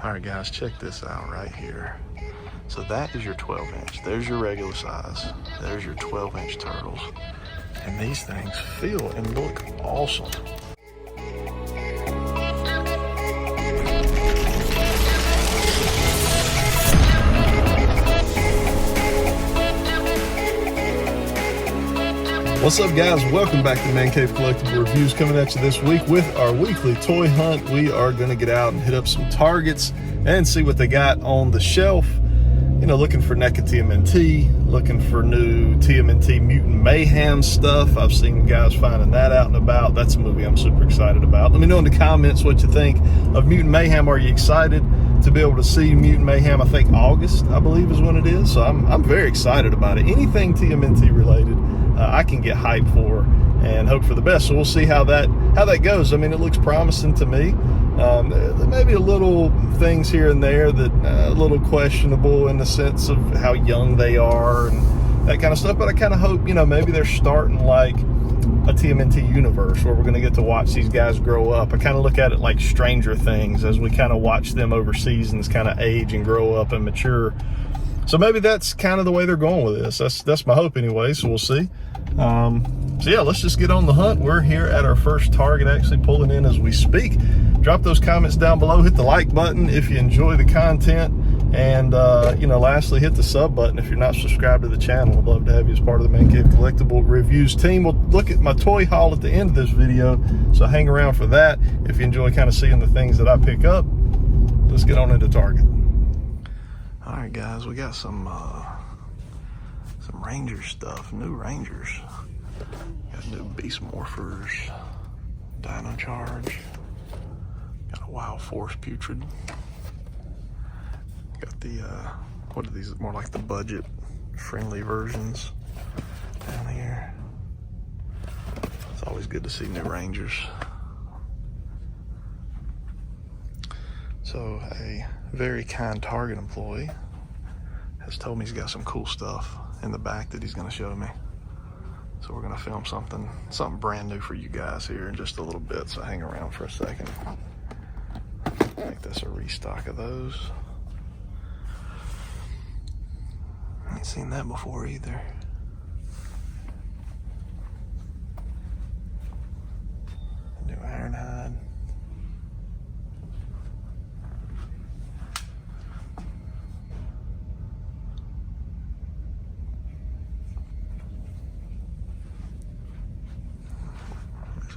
All right, guys, check this out right here. So that is your 12-inch. There's your regular size. There's your 12-inch turtles. And these things feel and look awesome. What's up, guys? Welcome back to ManCave Collectible Reviews, coming at you this week with our weekly toy hunt. We are going to get out and hit up some Targets and see what they got on the shelf. You know, looking for Neca TMNT, looking for new TMNT Mutant Mayhem stuff. I've seen guys finding that out and about. That's a movie I'm super excited about. Let me know in the comments what you think of Mutant Mayhem. Are you excited to be able to see Mutant Mayhem? I think August, I believe, is when it is. So I'm very excited about it. Anything TMNT related, I can get hyped for and hope for the best. So we'll see how that goes. I mean, it looks promising to me. There may be a little things here and there that a little questionable in the sense of how young they are and that kind of stuff. But I kind of hope, you know, maybe they're starting like a TMNT universe where we're going to get to watch these guys grow up. I kind of look at it like Stranger Things as we kind of watch them over seasons kind of age and grow up and mature. So maybe that's kind of the way they're going with this. That's my hope anyway, so we'll see. So yeah, let's just get on the hunt. We're here at our first Target, actually pulling in as we speak. Drop those comments down below, hit the like button if you enjoy the content, and you know, lastly, hit the sub button if you're not subscribed to the channel. I'd love to have you as part of the ManCave Collectible Reviews team. We'll look at my toy haul at the end of this video, so hang around for that. If you enjoy kind of seeing the things that I pick up, let's get on into Target. All right, guys, we got some Ranger stuff, new Rangers. Got new Beast Morphers, Dino Charge. Got a Wild Force Putrid. Got the, what are these? More like the budget friendly versions down here. It's always good to see new Rangers. So a very kind Target employee has told me he's got some cool stuff in the back that he's going to show me. So we're going to film something brand new for you guys here in just a little bit, so hang around for a second. I think that's a restock of those. I ain't seen that before either. New Ironhide.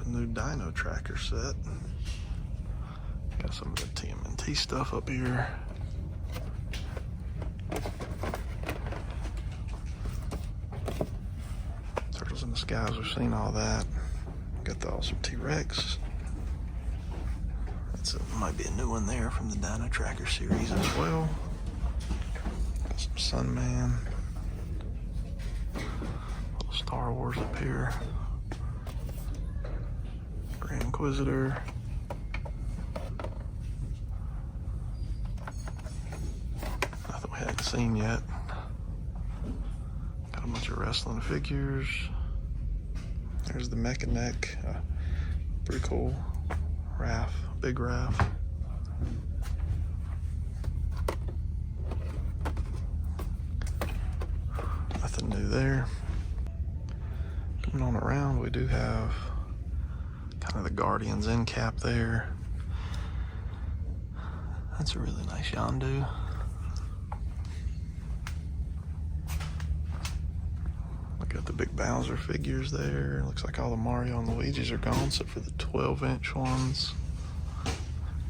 New Dino Tracker set. Got some of the TMNT stuff up here. Turtles in the Skies, we've seen all that. Got the awesome T-Rex. Might be a new one there from the Dino Tracker series as well. Got some Sunman. Little Star Wars up here. Inquisitor. Nothing we haven't seen yet. Got a bunch of wrestling figures. There's the Mecha Neck. Pretty cool. Raph, big Raph. Nothing new there. Coming on around, we do have kind of the Guardians end cap there. That's a really nice Yondu. We got the big Bowser figures there. Looks like all the Mario and Luigi's are gone, except for the 12-inch ones.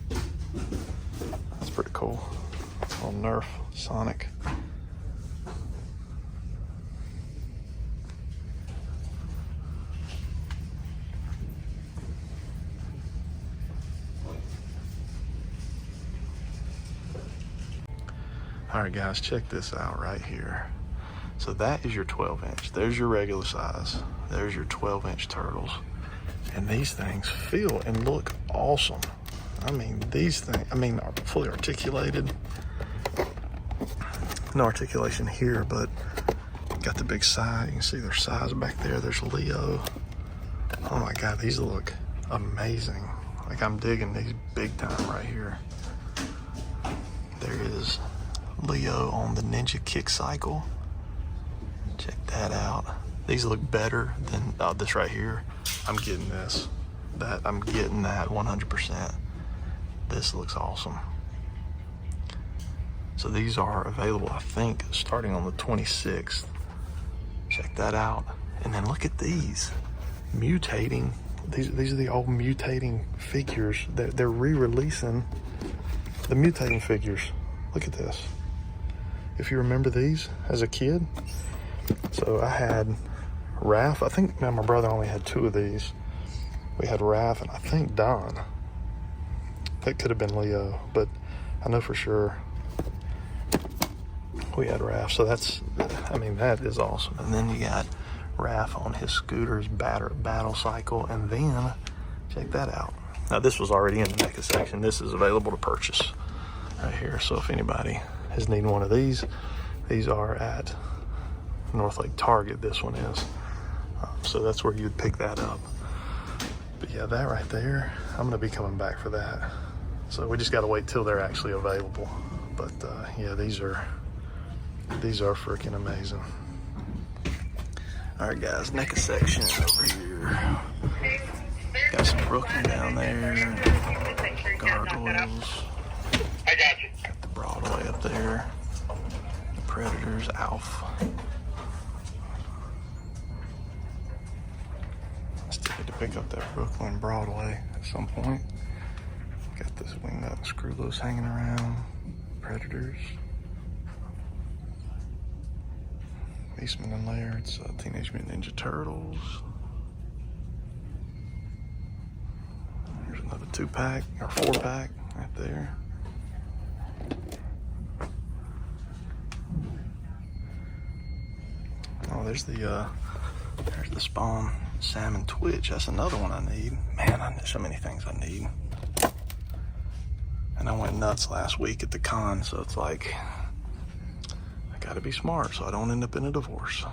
That's pretty cool. Little Nerf Sonic. All right, guys, check this out right here. So that is your 12-inch. There's your regular size. There's your 12-inch turtles. And these things feel and look awesome. I mean, these things, are fully articulated. No articulation here, but got the big size. You can see their size back there. There's Leo. Oh my God, these look amazing. Like, I'm digging these big time right here. Leo on the Ninja Kick Cycle. Check that out. These look better than this right here. I'm getting this. I'm getting that 100%. This looks awesome. So these are available, I think, starting on the 26th. Check that out. And then look at these mutating. These are the old mutating figures. They're re-releasing the mutating figures. Look at this. If you remember these as a kid. So I had Raph. I think my brother only had 2 of these. We had Raph and I think Don. That could have been Leo, but I know for sure we had Raph. So that is awesome. And then you got Raph on his scooter's battle cycle. And then check that out. Now this was already in the Neca section. This is available to purchase right here. So if anybody is needing one of these are at North Lake Target. This one is. So that's where you'd pick that up. But yeah, that right there, I'm gonna be coming back for that. So we just gotta wait till they're actually available. But yeah, these are freaking amazing. All right, guys, Neca section over here. Got some Brooklyn down there. Gargoyles. I got you. Got the Broadway up there. The Predators, Alf. Still need to pick up that Brooklyn Broadway at some point. Got this Wingnut and Screw Loose hanging around. Predators. Beastmen and Lairds, Teenage Mutant Ninja Turtles. Here's another 2-pack, or 4-pack right there. Oh, there's the Spawn Salmon Twitch. That's another one I need. Man, there's so many things I need. And I went nuts last week at the con, so it's like, I gotta be smart so I don't end up in a divorce.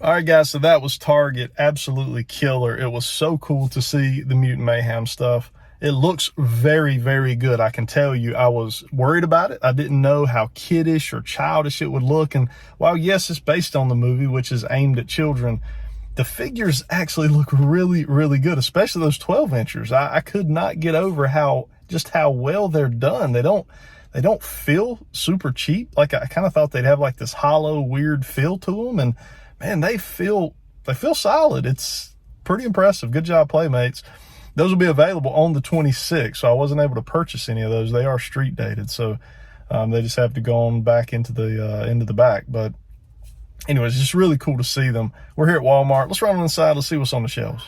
All right, guys, so that was Target. Absolutely killer. It was so cool to see the Mutant Mayhem stuff. It looks very, very good. I can tell you, I was worried about it. I didn't know how kiddish or childish it would look. And while, yes, it's based on the movie, which is aimed at children, the figures actually look really, really good, especially those 12-inchers. I could not get over how well they're done. They don't feel super cheap. Like, I kind of thought they'd have like this hollow, weird feel to them. And man, they feel solid. It's pretty impressive. Good job, Playmates. Those will be available on the 26th, so I wasn't able to purchase any of those. They are street dated, so they just have to go on back into the back. But anyways, it's just really cool to see them. We're here at Walmart. Let's run on the side. Let's see what's on the shelves.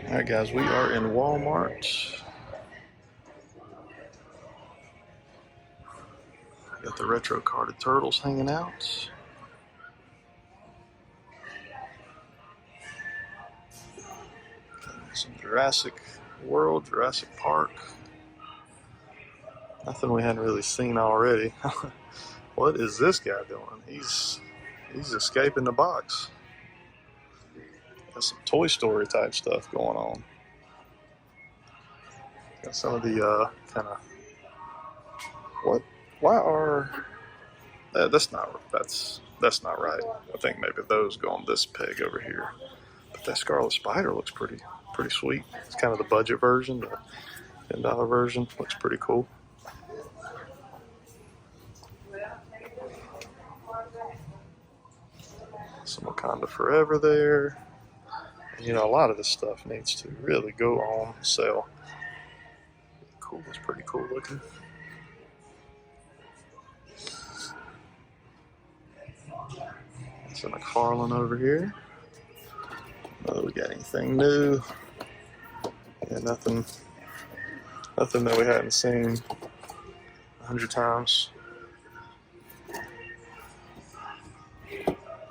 All right, guys, we are in Walmart. Got the retro carded turtles hanging out. Some Jurassic World, Jurassic Park. Nothing we hadn't really seen already. What is this guy doing? He's escaping the box. Got some Toy Story type stuff going on. Got some of the kind of why are that's not right. I think maybe those go on this peg over here. But that Scarlet Spider looks pretty sweet. It's kind of the budget version, the $10 version. Looks pretty cool. Some Wakanda Forever there. And, you know, a lot of this stuff needs to really go on sale. Cool. It's pretty cool looking. Some McFarlane over here. Whether we got anything new. Yeah, nothing that we hadn't seen 100 times.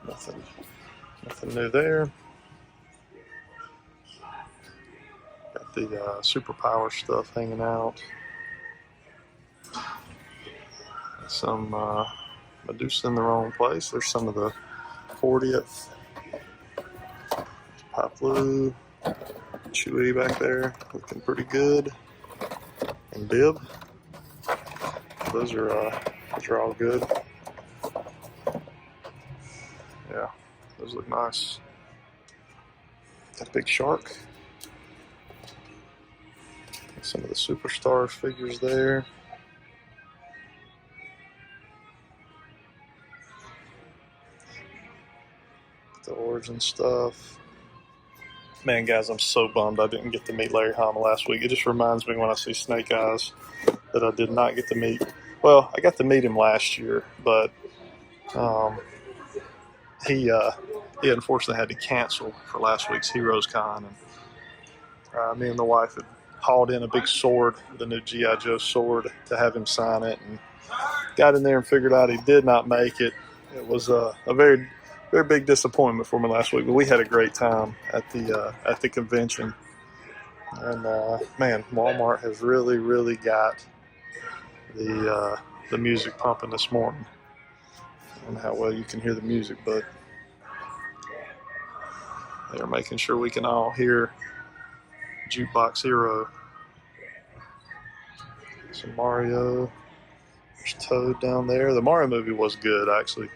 Nothing new there. Got the superpower stuff hanging out. Some Medusa in the wrong place. There's some of the 40th. Pop Blue. Chewy back there, looking pretty good. And Bib. Those are all good. Yeah, those look nice. That big shark. Some of the superstar figures there. The Origin stuff. Man, guys, I'm so bummed I didn't get to meet Larry Hama last week. It just reminds me when I see Snake Eyes that I did not get to meet. Well, I got to meet him last year, but he unfortunately had to cancel for last week's Heroes Con. And me and the wife had hauled in a big sword, the new G.I. Joe sword, to have him sign it, and got in there and figured out he did not make it. It was a very, very big disappointment for me last week, but we had a great time at the convention. And man, Walmart has really, really got the music pumping this morning. I don't know how well you can hear the music, but they're making sure we can all hear Jukebox Hero. Some Mario. There's Toad down there. The Mario movie was good. I actually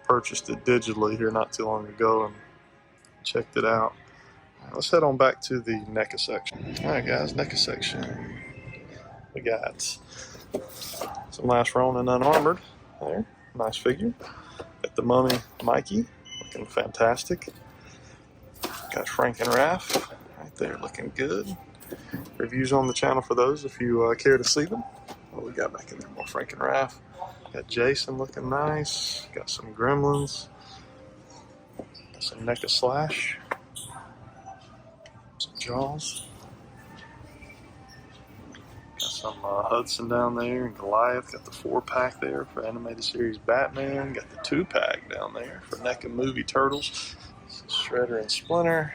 purchased it digitally here not too long ago and checked it out. Let's head on back to the NECA section. All right, guys, NECA section. We got some nice Ronin Unarmored there. Nice figure. Got the Mummy Mikey, looking fantastic. Got Frank and Raph right there, looking good. Reviews on the channel for those if you care to see them. What we got back in there? More Frank and Raph. Got Jason looking nice. Got some Gremlins. Got some NECA Slash. Some Jaws. Got some Hudson down there and Goliath. Got the 4-pack there for Animated Series Batman. Got the 2-pack down there for NECA Movie Turtles. Shredder and Splinter.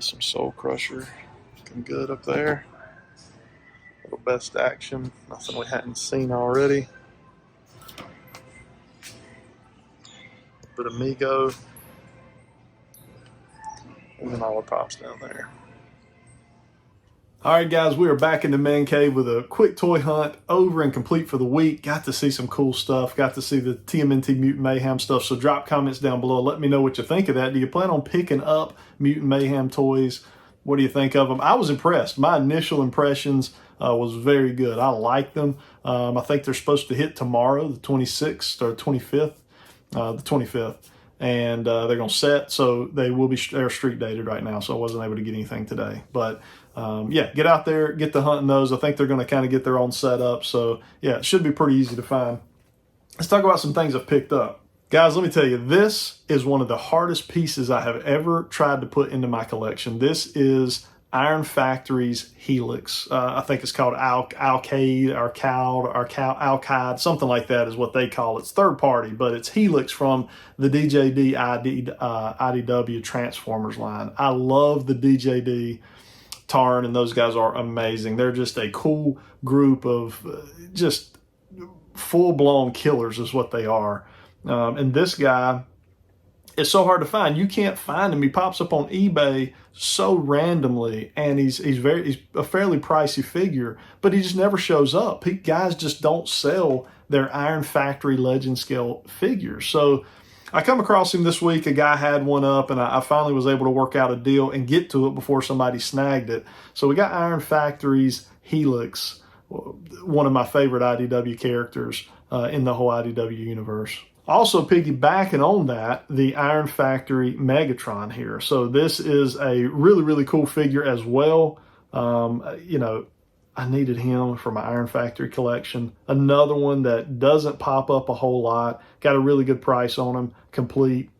Some Soul Crusher. Looking good up there. Little Best Action. Nothing we hadn't seen already. A bit of Mego. And then all the pops down there. All right, guys, we are back in the Man Cave with a quick toy hunt, over and complete for the week. Got to see some cool stuff. Got to see the TMNT Mutant Mayhem stuff. So drop comments down below. Let me know what you think of that. Do you plan on picking up Mutant Mayhem toys? What do you think of them? I was impressed. My initial impressions was very good. I like them. I think they're supposed to hit tomorrow, the 26th or 25th, the 25th. And they're going to set, so they're street dated right now, so I wasn't able to get anything today. But yeah, get out there, get to hunting those. I think they're going to kind of get their own setup, so yeah, it should be pretty easy to find. Let's talk about some things I've picked up. Guys, let me tell you, this is one of the hardest pieces I have ever tried to put into my collection. This is Iron Factory's Helix. I think it's called Alkaid, Alkaid, something like that is what they call it. It's third party, but it's Helix from the DJD IDW Transformers line. I love the DJD Tarn, and those guys are amazing. They're just a cool group of just full-blown killers is what they are. And this guy is so hard to find. You can't find him. He pops up on eBay so randomly, and he's a fairly pricey figure, but he just never shows up. Guys just don't sell their Iron Factory Legend Scale figures. So I come across him this week. A guy had one up, and I finally was able to work out a deal and get to it before somebody snagged it. So we got Iron Factory's Helix, one of my favorite IDW characters in the whole IDW universe. Also piggybacking on that, the Iron Factory Megatron here. So this is a really, really cool figure as well. You know, I needed him for my Iron Factory collection. Another one that doesn't pop up a whole lot. Got a really good price on him, complete.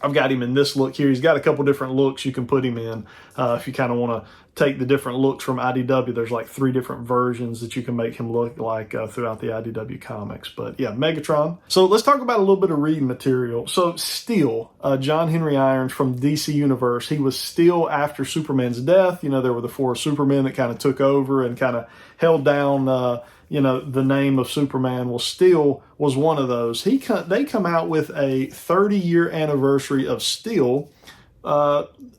I've got him in this look here. He's got a couple different looks you can put him in. If you kind of want to take the different looks from IDW, there's like 3 different versions that you can make him look like throughout the IDW comics. But yeah, Megatron. So let's talk about a little bit of reading material. So Steel, John Henry Irons from DC Universe, he was Steel after Superman's death. You know, there were the 4 Supermen that kind of took over and kind of held down you know, the name of Superman. Well, Steel was one of those. They come out with a 30-year anniversary of Steel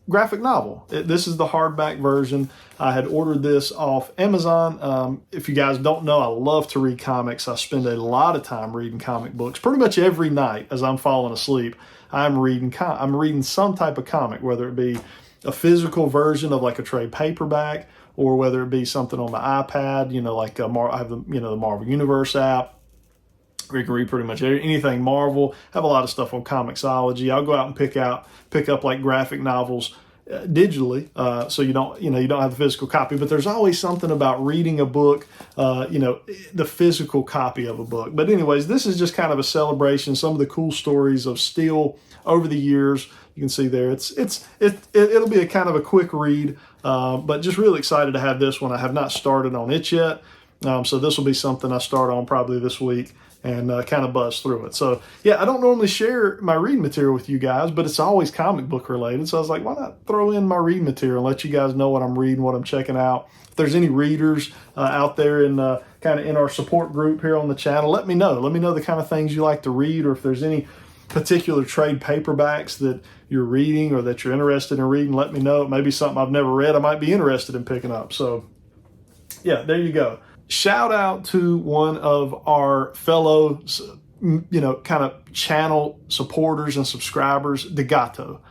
graphic novel. This is the hardback version. I had ordered this off Amazon. If you guys don't know, I love to read comics. I spend a lot of time reading comic books. Pretty much every night as I'm falling asleep, I'm reading some type of comic, whether it be a physical version of like a trade paperback, or whether it be something on my iPad, like I have the Marvel Universe app. We can read pretty much anything Marvel. Have a lot of stuff on Comixology. I'll go out and pick up like graphic novels digitally, so you don't have the physical copy. But there's always something about reading a book, the physical copy of a book. But anyways, this is just kind of a celebration. Some of the cool stories of Steel over the years. You can see there. It'll be a kind of a quick read, but just really excited to have this one. I have not started on it yet, so this will be something I start on probably this week and kind of buzz through it. So yeah, I don't normally share my reading material with you guys, but it's always comic book related. So I was like, why not throw in my reading material and let you guys know what I'm reading, what I'm checking out. If there's any readers out there in kind of in our support group here on the channel, let me know. Let me know the kind of things you like to read, or if there's any particular trade paperbacks that you're reading or that you're interested in reading, let me know. It may be something I've never read I might be interested in picking up. So yeah, there you go. Shout out to one of our fellow, kind of channel supporters and subscribers, Degato.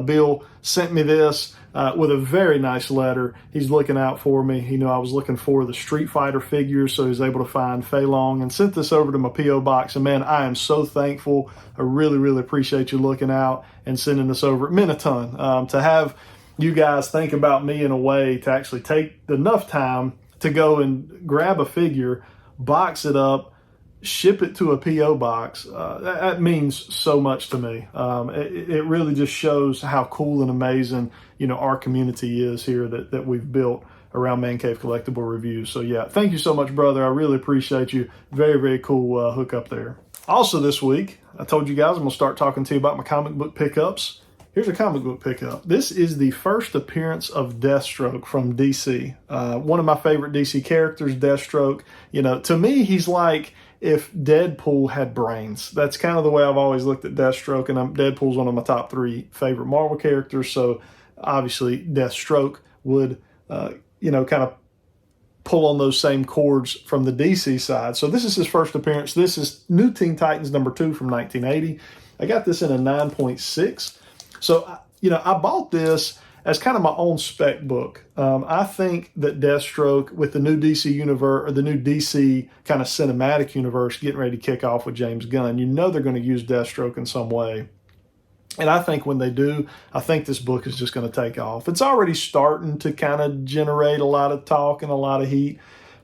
Bill sent me this with a very nice letter. He's looking out for me. He knew I was looking for the Street Fighter figures, so he was able to find Fei Long and sent this over to my P.O. box. And man, I am so thankful. I really, really appreciate you looking out and sending this over. It meant a ton to have you guys think about me in a way to actually take enough time to go and grab a figure, box it up, ship it to a P.O. box. That means so much to me. It really just shows how cool and amazing, our community is here that we've built around ManCave Collectible Reviews. So yeah, thank you so much, brother. I really appreciate you. Very, very cool hook up there. Also this week, I told you guys I'm going to start talking to you about my comic book pickups. Here's a comic book pickup. This is the first appearance of Deathstroke from DC. One of my favorite DC characters, Deathstroke. To me, he's like if Deadpool had brains. That's kind of the way I've always looked at Deathstroke, and Deadpool's one of my top 3 favorite Marvel characters. So obviously, Deathstroke would, kind of pull on those same chords from the DC side. So this is his first appearance. This is New Teen Titans #2 from 1980. I got this in a 9.6. So, I bought this as kind of my own spec book. I think that Deathstroke with the new DC universe, or the new DC kind of cinematic universe getting ready to kick off with James Gunn, they're going to use Deathstroke in some way. And I think when they do, I think this book is just going to take off. It's already starting to kind of generate a lot of talk and a lot of heat,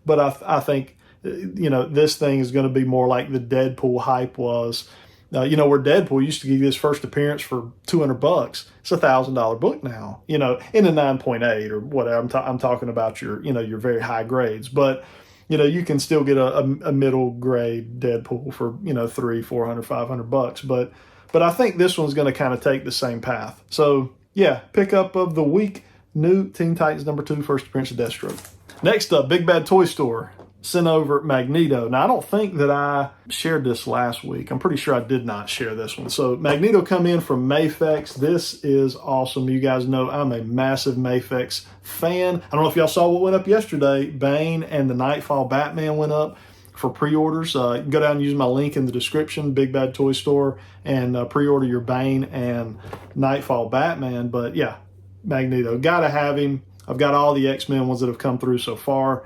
but I think, this thing is going to be more like the Deadpool hype was. Where Deadpool used to give you his first appearance for $200, it's a $1,000 book now. In a 9.8 or whatever. I'm talking about your very high grades, but you can still get a middle grade Deadpool for $300, $400, $500. But I think this one's going to kind of take the same path. So yeah, pickup of the week: New Teen Titans #2, first appearance of Deathstroke. Next up, Big Bad Toy Store sent over Magneto. Now, I don't think that I shared this last week. I'm pretty sure I did not share this one. So Magneto come in from Mafex. This is awesome. You guys know I'm a massive Mafex fan. I don't know if y'all saw what went up yesterday. Bane and the Nightfall Batman went up for pre-orders. You can go down and use my link in the description, Big Bad Toy Store, and pre-order your Bane and Nightfall Batman. But yeah, Magneto, gotta have him. I've got all the X-Men ones that have come through so far.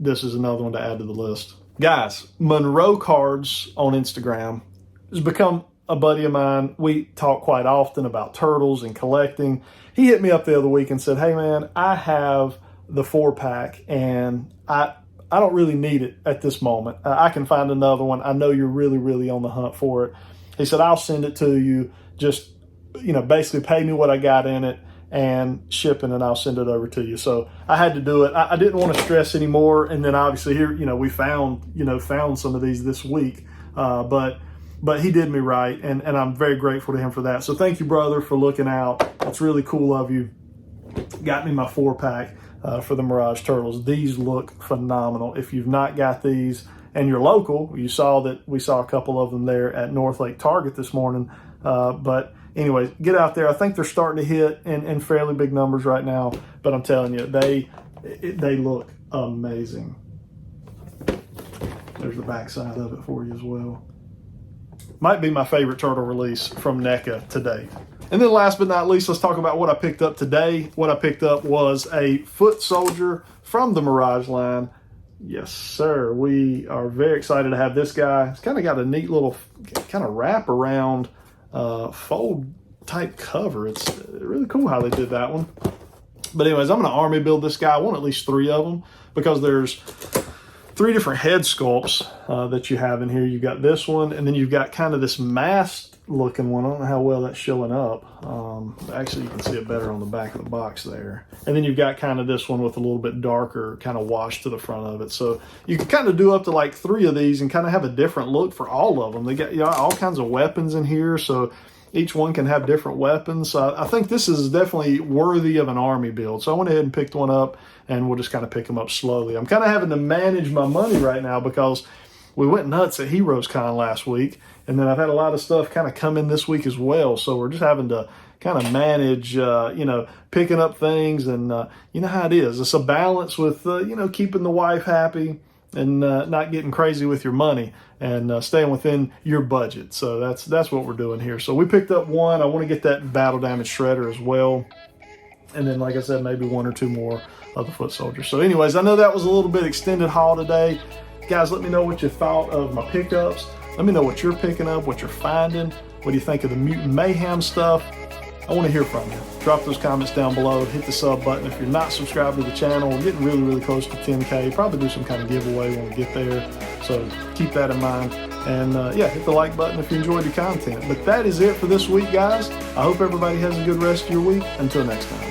This is another one to add to the list. Guys, Monroe Cards on Instagram has become a buddy of mine. We talk quite often about turtles and collecting. He hit me up the other week and said, hey man, I have the 4-pack and I don't really need it at this moment. I can find another one. I know you're really, really on the hunt for it. He said, I'll send it to you. Just, basically pay me what I got in it and shipping, and I'll send it over to you. So I had to do it. I didn't want to stress anymore. And then obviously here, we found some of these this week. But he did me right, and I'm very grateful to him for that. So thank you, brother, for looking out. That's really cool of you. Got me my 4-pack for the Mirage Turtles. These look phenomenal. If you've not got these and you're local, you saw that we saw a couple of them there at North Lake Target this morning. But anyways, get out there. I think they're starting to hit in fairly big numbers right now, but I'm telling you, they look amazing. There's the back side of it for you as well. Might be my favorite turtle release from Neca today. And then last but not least, let's talk about what I picked up today. What I picked up was a foot soldier from the Mirage line. Yes, sir. We are very excited to have this guy. It's kind of got a neat little kind of wrap around fold type cover. It's really cool how they did that one. But anyways, I'm going to army build this guy. I want at least 3 of them because there's 3 different head sculpts that you have in here. You've got this one, and then you've got kind of this masked looking one. I don't know how well that's showing up. Actually, you can see it better on the back of the box there. And then you've got kind of this one with a little bit darker kind of wash to the front of it. So you can kind of do up to like 3 of these and kind of have a different look for all of them. They got all kinds of weapons in here, so each one can have different weapons. So I think this is definitely worthy of an army build. So I went ahead and picked one up, and we'll just kind of pick them up slowly. I'm kind of having to manage my money right now because we went nuts at Heroes Con last week, and then I've had a lot of stuff kind of come in this week as well. So we're just having to kind of manage, picking up things, and you know how it is. It's a balance with, keeping the wife happy and not getting crazy with your money and staying within your budget. So that's what we're doing here. So we picked up one. I want to get that battle damage shredder as well. And then, like I said, maybe 1 or 2 more of the foot soldiers. So anyways, I know that was a little bit extended haul today. Guys, let me know what you thought of my pickups. Let me know what you're picking up, what you're finding. What do you think of the Mutant Mayhem stuff? I want to hear from you. Drop those comments down below. Hit the sub button if you're not subscribed to the channel. We're getting really, really close to 10K. Probably do some kind of giveaway when we get there. So keep that in mind. And hit the like button if you enjoyed the content. But that is it for this week, guys. I hope everybody has a good rest of your week. Until next time.